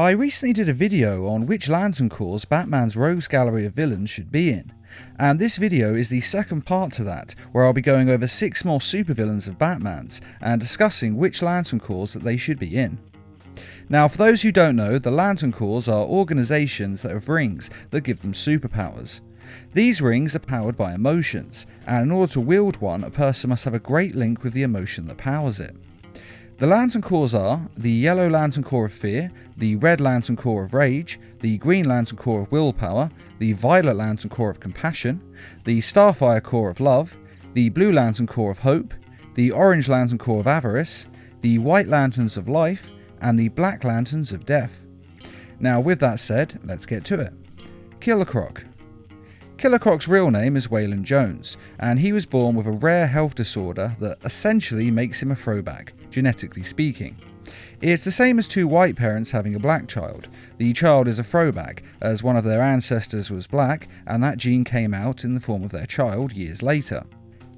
I recently did a video on which Lantern Corps Batman's Rogues Gallery of Villains should be in, and this video is the second part to that, where I'll be going over 6 more supervillains of Batman's and discussing which Lantern Corps that they should be in. Now, for those who don't know, the Lantern Corps are organisations that have rings that give them superpowers. These rings are powered by emotions, and in order to wield one, a person must have a great link with the emotion that powers it. The Lantern Corps are the Yellow Lantern Corps of Fear, the Red Lantern Corps of Rage, the Green Lantern Corps of Willpower, the Violet Lantern Corps of Compassion, the Starfire Corps of Love, the Blue Lantern Corps of Hope, the Orange Lantern Corps of Avarice, the White Lanterns of Life, and the Black Lanterns of Death. Now, with that said, let's get to it. Killer Croc. Killer Croc's real name is Waylon Jones, and he was born with a rare health disorder that essentially makes him a throwback, genetically speaking. It's the same as 2 white parents having a black child. The child is a throwback, as one of their ancestors was black, and that gene came out in the form of their child years later.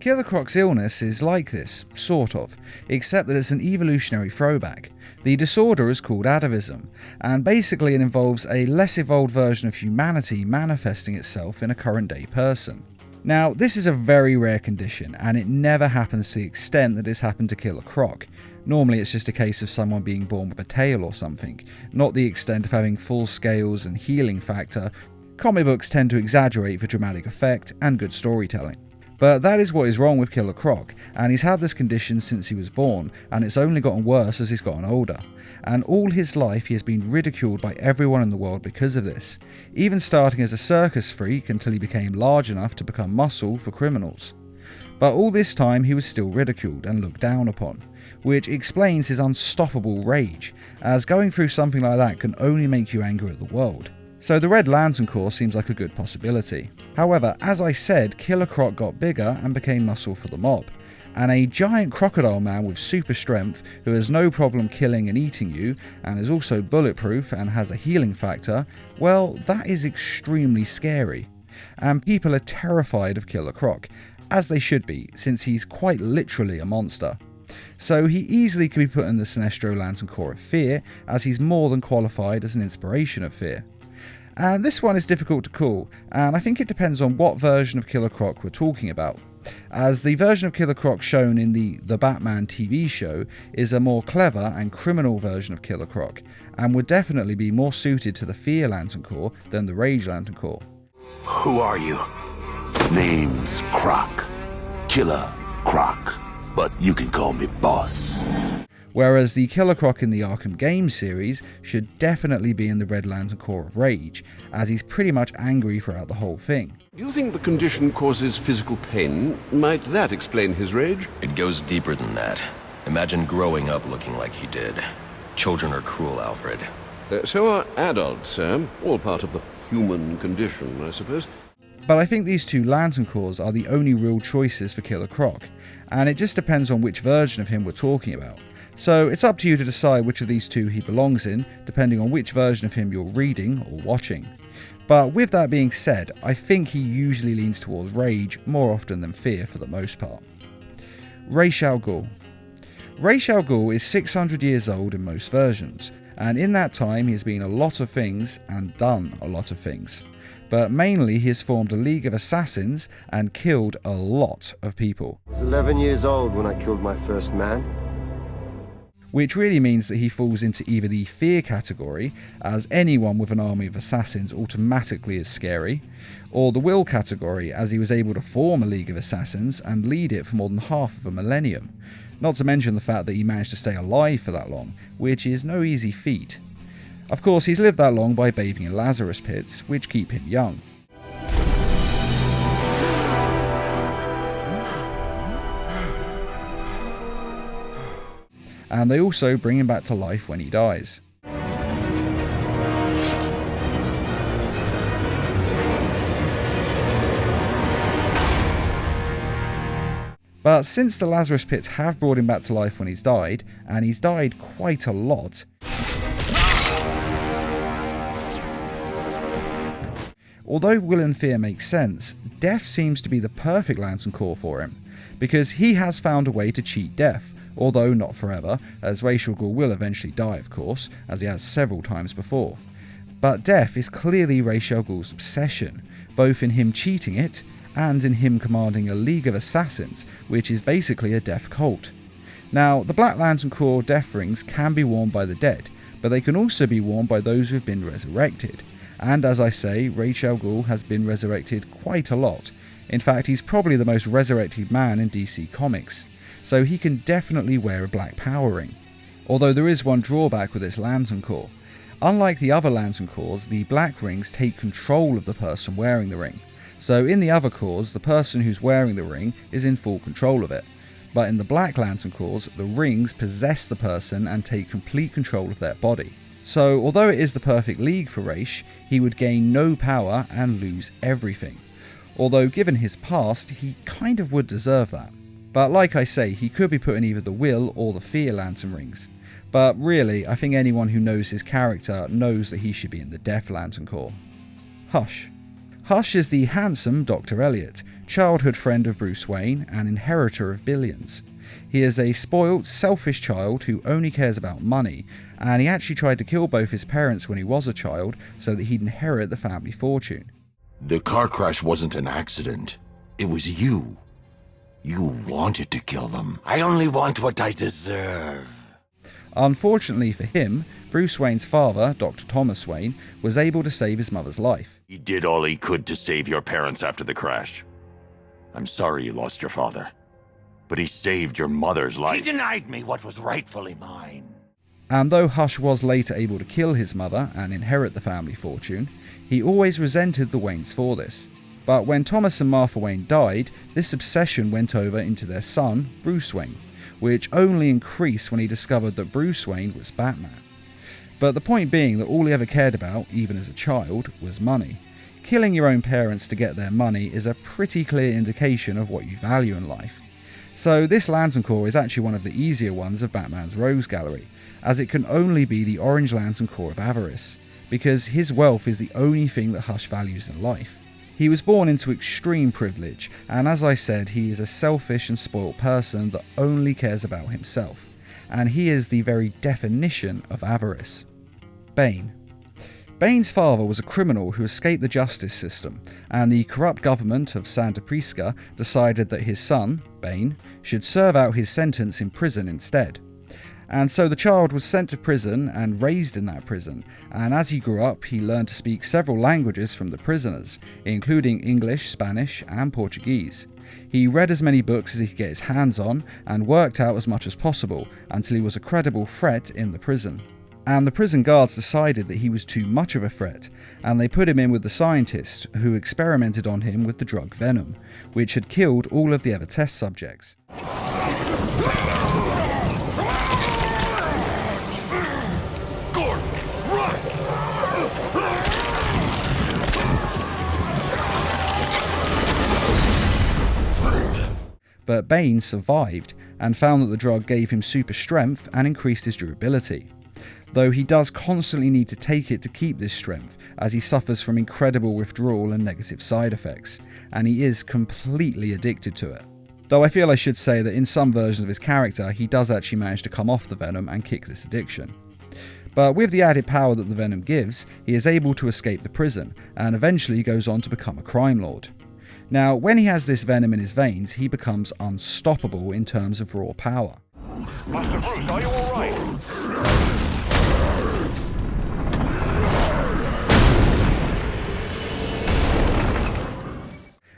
Killer Croc's illness is like this, sort of, except that it's an evolutionary throwback. The disorder is called atavism, and basically it involves a less evolved version of humanity manifesting itself in a current day person. Now, this is a very rare condition, and it never happens to the extent that it's happened to Killer Croc. Normally it's just a case of someone being born with a tail or something, not the extent of having full scales and healing factor. Comic books tend to exaggerate for dramatic effect and good storytelling. But that is what is wrong with Killer Croc, and he's had this condition since he was born, and it's only gotten worse as he's gotten older. And all his life he has been ridiculed by everyone in the world because of this, even starting as a circus freak until he became large enough to become muscle for criminals. But all this time he was still ridiculed and looked down upon, which explains his unstoppable rage, as going through something like that can only make you angry at the world. So the Red Lantern Corps seems like a good possibility. However, as I said, Killer Croc got bigger and became muscle for the mob. And a giant crocodile man with super strength who has no problem killing and eating you, and is also bulletproof and has a healing factor, well, that is extremely scary. And people are terrified of Killer Croc, as they should be, since he's quite literally a monster. So he easily could be put in the Sinestro Lantern Corps of Fear, as he's more than qualified as an inspiration of fear. And this one is difficult to call, and I think it depends on what version of Killer Croc we're talking about, as the version of Killer Croc shown in the Batman TV show is a more clever and criminal version of Killer Croc, and would definitely be more suited to the Fear Lantern Corps than the Rage Lantern Corps. Who are you? Name's Croc. Killer Croc. But you can call me boss. Whereas the Killer Croc in the Arkham Games series should definitely be in the Red Lantern Corps of Rage, as he's pretty much angry throughout the whole thing. Do you think the condition causes physical pain? Might that explain his rage? It goes deeper than that. Imagine growing up looking like he did. Children are cruel, Alfred. So are adults, sir. All part of the human condition, I suppose. But I think these 2 Lantern Corps are the only real choices for Killer Croc, and it just depends on which version of him we're talking about. So it's up to you to decide which of these 2 he belongs in, depending on which version of him you're reading or watching. But with that being said, I think he usually leans towards Rage more often than Fear for the most part. Ra's al Ghul. Ra's al Ghul is 600 years old in most versions, and in that time he has been a lot of things and done a lot of things. But mainly he has formed a league of assassins and killed a lot of people. I was 11 years old when I killed my first man. Which really means that he falls into either the fear category, as anyone with an army of assassins automatically is scary, or the will category, as he was able to form a league of assassins and lead it for more than half of a millennium. Not to mention the fact that he managed to stay alive for that long, which is no easy feat. Of course, he's lived that long by bathing in Lazarus pits, which keep him young. And they also bring him back to life when he dies. But since the Lazarus pits have brought him back to life when he's died, and he's died quite a lot, although will and fear makes sense, death seems to be the perfect Lantern Corps for him, because he has found a way to cheat death, although not forever, as Ra's al Ghul will eventually die of course, as he has several times before. But death is clearly Ra's al Ghul's obsession, both in him cheating it, and in him commanding a League of Assassins, which is basically a death cult. Now, the Black Lantern Corps death rings can be worn by the dead, but they can also be worn by those who have been resurrected. And as I say, Ra's al Ghul has been resurrected quite a lot. In fact, he's probably the most resurrected man in DC Comics, so he can definitely wear a black power ring. Although there is one drawback with this Lantern Corps. Unlike the other Lantern Corps, the black rings take control of the person wearing the ring. So in the other Corps, the person who's wearing the ring is in full control of it. But in the Black Lantern Corps, the rings possess the person and take complete control of their body. So although it is the perfect league for Ra's, he would gain no power and lose everything. Although given his past, he kind of would deserve that. But like I say, he could be put in either the Will or the Fear Lantern rings. But really, I think anyone who knows his character knows that he should be in the Death Lantern Corps. Hush. Hush is the handsome Dr. Elliot, childhood friend of Bruce Wayne and inheritor of billions. He is a spoilt, selfish child who only cares about money, and he actually tried to kill both his parents when he was a child so that he'd inherit the family fortune. The car crash wasn't an accident. It was you. You wanted to kill them. I only want what I deserve. Unfortunately for him, Bruce Wayne's father, Dr. Thomas Wayne, was able to save his mother's life. He did all he could to save your parents after the crash. I'm sorry you lost your father, but he saved your mother's life. He denied me what was rightfully mine. And though Hush was later able to kill his mother and inherit the family fortune, he always resented the Waynes for this. But when Thomas and Martha Wayne died, this obsession went over into their son, Bruce Wayne, which only increased when he discovered that Bruce Wayne was Batman. But the point being that all he ever cared about, even as a child, was money. Killing your own parents to get their money is a pretty clear indication of what you value in life. So this Lantern Corps is actually one of the easier ones of Batman's Rogues Gallery, as it can only be the Orange Lantern Corps of Avarice, because his wealth is the only thing that Hush values in life. He was born into extreme privilege, and as I said, he is a selfish and spoilt person that only cares about himself, and he is the very definition of avarice. Bane. Bane's father was a criminal who escaped the justice system, and the corrupt government of Santa Prisca decided that his son, Bane, should serve out his sentence in prison instead. And so the child was sent to prison and raised in that prison, and as he grew up he learned to speak several languages from the prisoners, including English, Spanish and Portuguese. He read as many books as he could get his hands on and worked out as much as possible until he was a credible threat in the prison. And the prison guards decided that he was too much of a threat, and they put him in with the scientist who experimented on him with the drug Venom, which had killed all of the other test subjects. But Bane survived and found that the drug gave him super strength and increased his durability. Though he does constantly need to take it to keep this strength, as he suffers from incredible withdrawal and negative side effects, and he is completely addicted to it. Though I feel I should say that in some versions of his character he does actually manage to come off the venom and kick this addiction. But with the added power that the venom gives, he is able to escape the prison, and eventually goes on to become a crime lord. Now, when he has this venom in his veins, he becomes unstoppable in terms of raw power. Master Bruce, are you alright?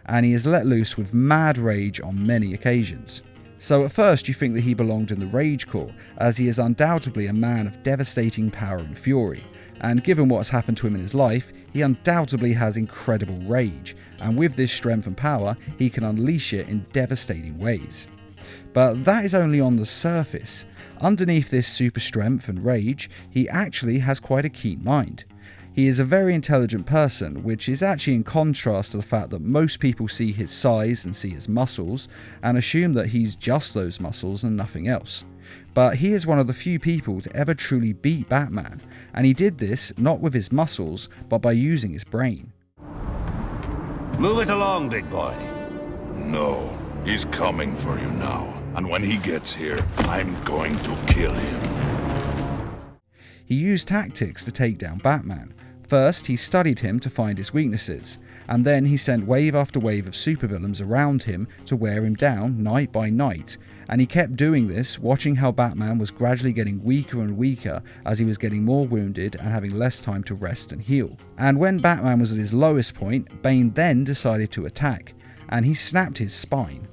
And he is let loose with mad rage on many occasions. So at first you think that he belonged in the Rage Corps, as he is undoubtedly a man of devastating power and fury, and given what has happened to him in his life, he undoubtedly has incredible rage, and with this strength and power, he can unleash it in devastating ways. But that is only on the surface. Underneath this super strength and rage, he actually has quite a keen mind. He is a very intelligent person, which is actually in contrast to the fact that most people see his size and see his muscles, and assume that he's just those muscles and nothing else. But he is one of the few people to ever truly beat Batman, and he did this not with his muscles, but by using his brain. Move it along, big boy. No, he's coming for you now. And when he gets here, I'm going to kill him. He used tactics to take down Batman. First, he studied him to find his weaknesses, and then he sent wave after wave of supervillains around him to wear him down night by night, and he kept doing this, watching how Batman was gradually getting weaker and weaker as he was getting more wounded and having less time to rest and heal. And when Batman was at his lowest point, Bane then decided to attack, and he snapped his spine.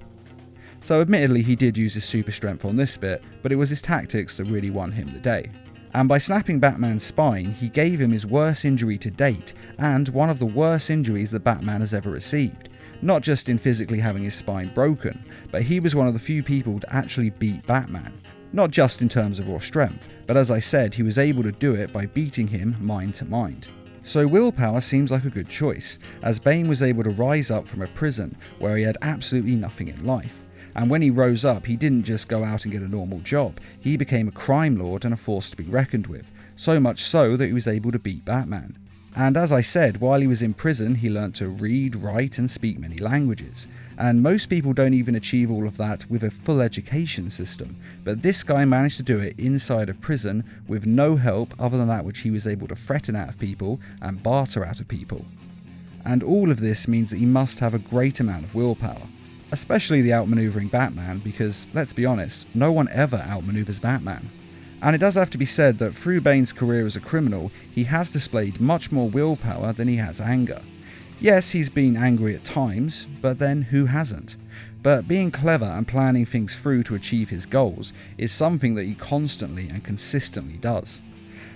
So admittedly he did use his super strength on this bit, but it was his tactics that really won him the day. And by snapping Batman's spine, he gave him his worst injury to date, and one of the worst injuries that Batman has ever received. Not just in physically having his spine broken, but he was one of the few people to actually beat Batman. Not just in terms of raw strength, but as I said, he was able to do it by beating him mind to mind. So willpower seems like a good choice, as Bane was able to rise up from a prison where he had absolutely nothing in life. And when he rose up, he didn't just go out and get a normal job, he became a crime lord and a force to be reckoned with, so much so that he was able to beat Batman. And as I said, while he was in prison, he learnt to read, write and speak many languages. And most people don't even achieve all of that with a full education system, but this guy managed to do it inside a prison with no help other than that which he was able to threaten out of people and barter out of people. And all of this means that he must have a great amount of willpower. Especially the outmaneuvering Batman, because, let's be honest, no one ever outmaneuvers Batman. And it does have to be said that through Bane's career as a criminal, he has displayed much more willpower than he has anger. Yes, he's been angry at times, but then who hasn't? But being clever and planning things through to achieve his goals is something that he constantly and consistently does.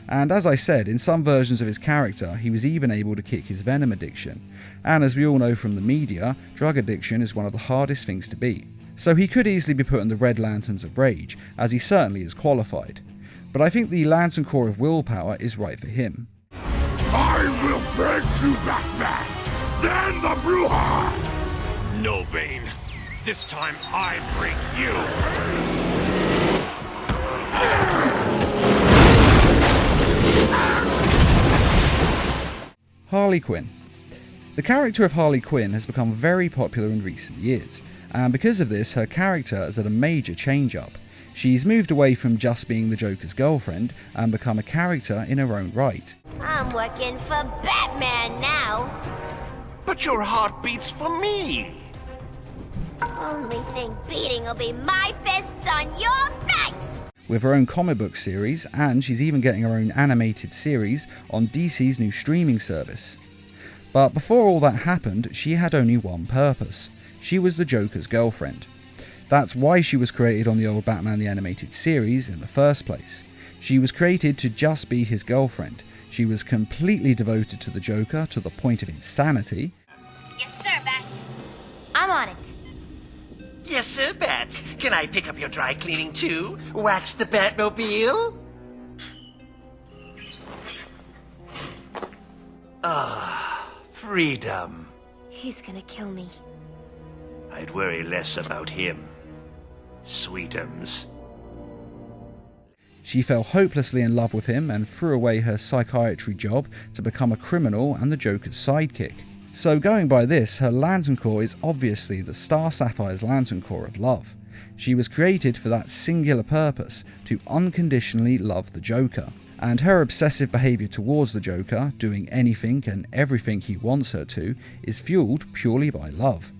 And as I said, in some versions of his character, he was even able to kick his venom addiction. And as we all know from the media, drug addiction is one of the hardest things to beat. So he could easily be put in the Red Lanterns of Rage, as he certainly is qualified. But I think the Lantern Corps of Willpower is right for him. I will break you, Batman! Then the Bruja! No, Bane. This time I break you. Harley Quinn. The character of Harley Quinn has become very popular in recent years, and because of this, her character has had a major change-up. She's moved away from just being the Joker's girlfriend and become a character in her own right. I'm working for Batman now. But your heart beats for me. Only thing beating will be my fists on your face! With her own comic book series, and she's even getting her own animated series on DC's new streaming service. But before all that happened, she had only one purpose. She was the Joker's girlfriend. That's why she was created on the old Batman the Animated Series in the first place. She was created to just be his girlfriend. She was completely devoted to the Joker to the point of insanity. Yes, sir, Bats. I'm on it. Yes, sir, Bats. Can I pick up your dry cleaning too? Wax the Batmobile? Ah, freedom. He's gonna kill me. I'd worry less about him. Sweetums. She fell hopelessly in love with him and threw away her psychiatry job to become a criminal and the Joker's sidekick. So going by this, her Lantern Corps is obviously the Star Sapphire's Lantern Corps of love. She was created for that singular purpose, to unconditionally love the Joker. And her obsessive behaviour towards the Joker, doing anything and everything he wants her to, is fueled purely by love.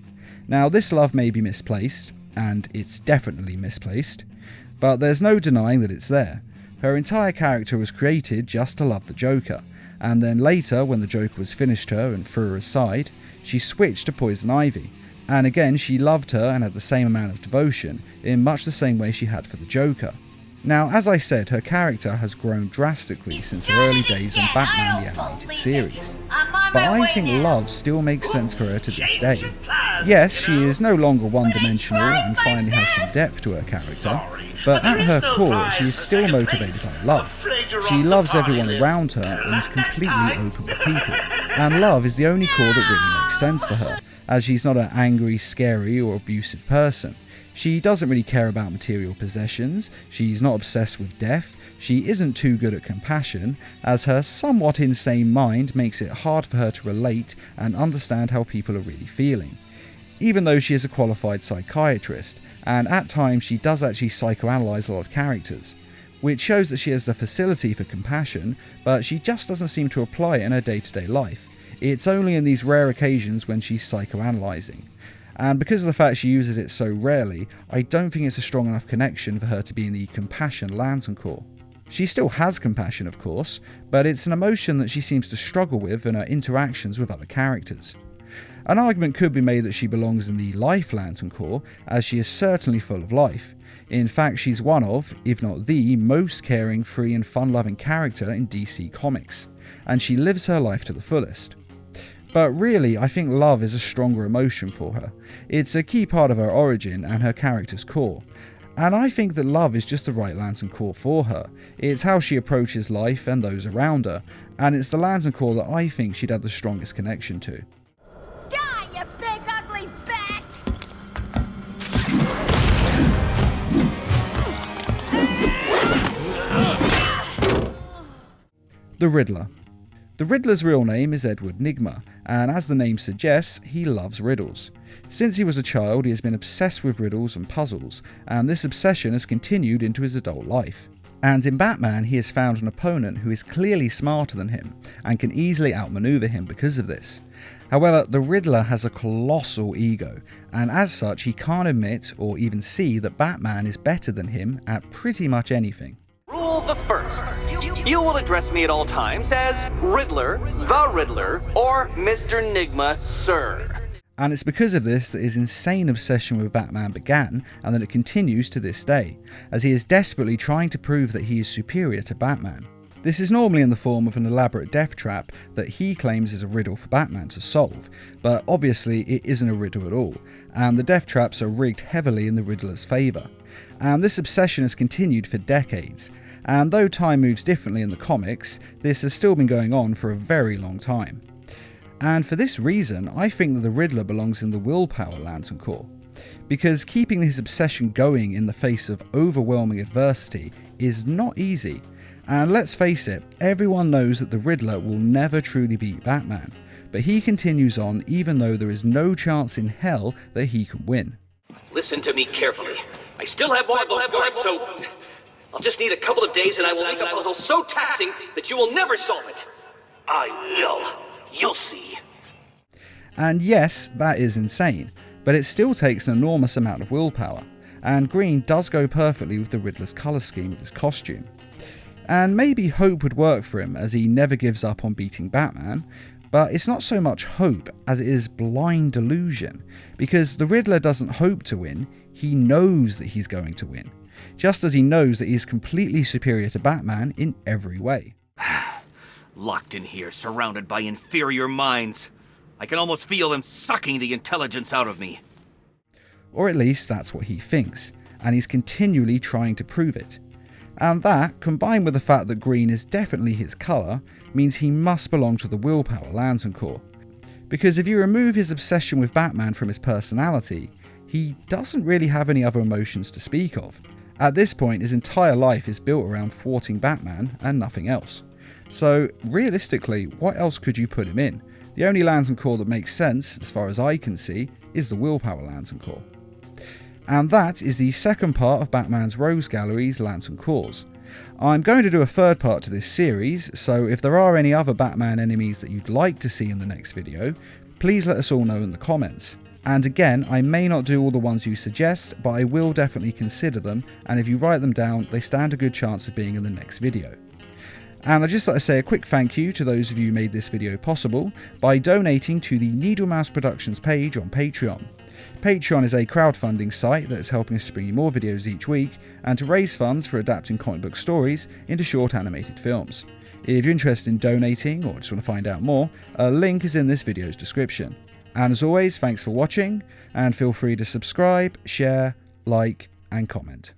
Now this love may be misplaced, and it's definitely misplaced, but there's no denying that it's there. Her entire character was created just to love the Joker, and then later, when the Joker was finished her and threw her aside, she switched to Poison Ivy, and again she loved her and had the same amount of devotion, in much the same way she had for the Joker. Now, as I said, her character has grown drastically since her early days on Batman the Animated Series, but I think love still makes sense for her to this day. Yes, she is no longer one-dimensional and finally has some depth to her character, but at her core she is still motivated by love. She loves everyone around her and is completely open with people, and love is the only core that really makes sense for her, as she's not an angry, scary or abusive person. She doesn't really care about material possessions, she's not obsessed with death, she isn't too good at compassion, as her somewhat insane mind makes it hard for her to relate and understand how people are really feeling. even though she is a qualified psychiatrist, and at times she does actually psychoanalyze a lot of characters, which shows that she has the facility for compassion, but she just doesn't seem to apply it in her day-to-day life. It's only in these rare occasions when she's psychoanalyzing. And because of the fact she uses it so rarely, I don't think it's a strong enough connection for her to be in the compassion Lantern Corps. She still has compassion, of course, but it's an emotion that she seems to struggle with in her interactions with other characters. An argument could be made that she belongs in the Life Lantern Corps, as she is certainly full of life. In fact, she's one of, if not the, most caring, free and fun-loving character in DC Comics, and she lives her life to the fullest. But really, I think love is a stronger emotion for her. It's a key part of her origin and her character's core. And I think that love is just the right Lantern Corps for her. It's how she approaches life and those around her, and it's the Lantern Corps that I think she'd have the strongest connection to. Die, you big ugly bat! The Riddler. The Riddler's real name is Edward Nygma, and as the name suggests, he loves riddles. Since he was a child, he has been obsessed with riddles and puzzles, and this obsession has continued into his adult life. And in Batman, he has found an opponent who is clearly smarter than him, and can easily outmaneuver him because of this. However, the Riddler has a colossal ego, and as such he can't admit or even see that Batman is better than him at pretty much anything. Rule the first. You will address me at all times as Riddler, the Riddler, or Mr. Nygma, sir. And it's because of this that his insane obsession with Batman began, and that it continues to this day, as he is desperately trying to prove that he is superior to Batman. This is normally in the form of an elaborate death trap that he claims is a riddle for Batman to solve, but obviously it isn't a riddle at all, and the death traps are rigged heavily in the Riddler's favour. And this obsession has continued for decades, and though time moves differently in the comics, this has still been going on for a very long time. And for this reason, I think that the Riddler belongs in the Willpower Lantern Corps, because keeping his obsession going in the face of overwhelming adversity is not easy. And let's face it, everyone knows that the Riddler will never truly beat Batman, but he continues on even though there is no chance in hell that he can win. Listen to me carefully. I still have more of those guards, so I'll just need a couple of days and I will make a puzzle so taxing that you will never solve it. I will. You'll see. And yes, that is insane, but it still takes an enormous amount of willpower, and green does go perfectly with the Riddler's colour scheme of his costume. And maybe hope would work for him, as he never gives up on beating Batman, but it's not so much hope as it is blind delusion, because the Riddler doesn't hope to win, he knows that he's going to win, just as he knows that he is completely superior to Batman in every way. Locked in here, surrounded by inferior minds. I can almost feel them sucking the intelligence out of me. Or at least that's what he thinks, and he's continually trying to prove it. And that, combined with the fact that green is definitely his colour, means he must belong to the Willpower Lantern Corps. Because if you remove his obsession with Batman from his personality, he doesn't really have any other emotions to speak of. At this point, his entire life is built around thwarting Batman and nothing else. So, realistically, what else could you put him in? The only Lantern Corps that makes sense, as far as I can see, is the Willpower Lantern Corps. And that is the second part of Batman's Rogues Gallery's Lantern Corps. I'm going to do a third part to this series, so if there are any other Batman enemies that you'd like to see in the next video, please let us all know in the comments. And again, I may not do all the ones you suggest, but I will definitely consider them, and if you write them down, they stand a good chance of being in the next video. And I'd just like to say a quick thank you to those of you who made this video possible by donating to the Needle Mouse Productions page on Patreon. Patreon is a crowdfunding site that is helping us to bring you more videos each week and to raise funds for adapting comic book stories into short animated films. If you're interested in donating or just want to find out more, a link is in this video's description. And as always, thanks for watching, and feel free to subscribe, share, like, and comment.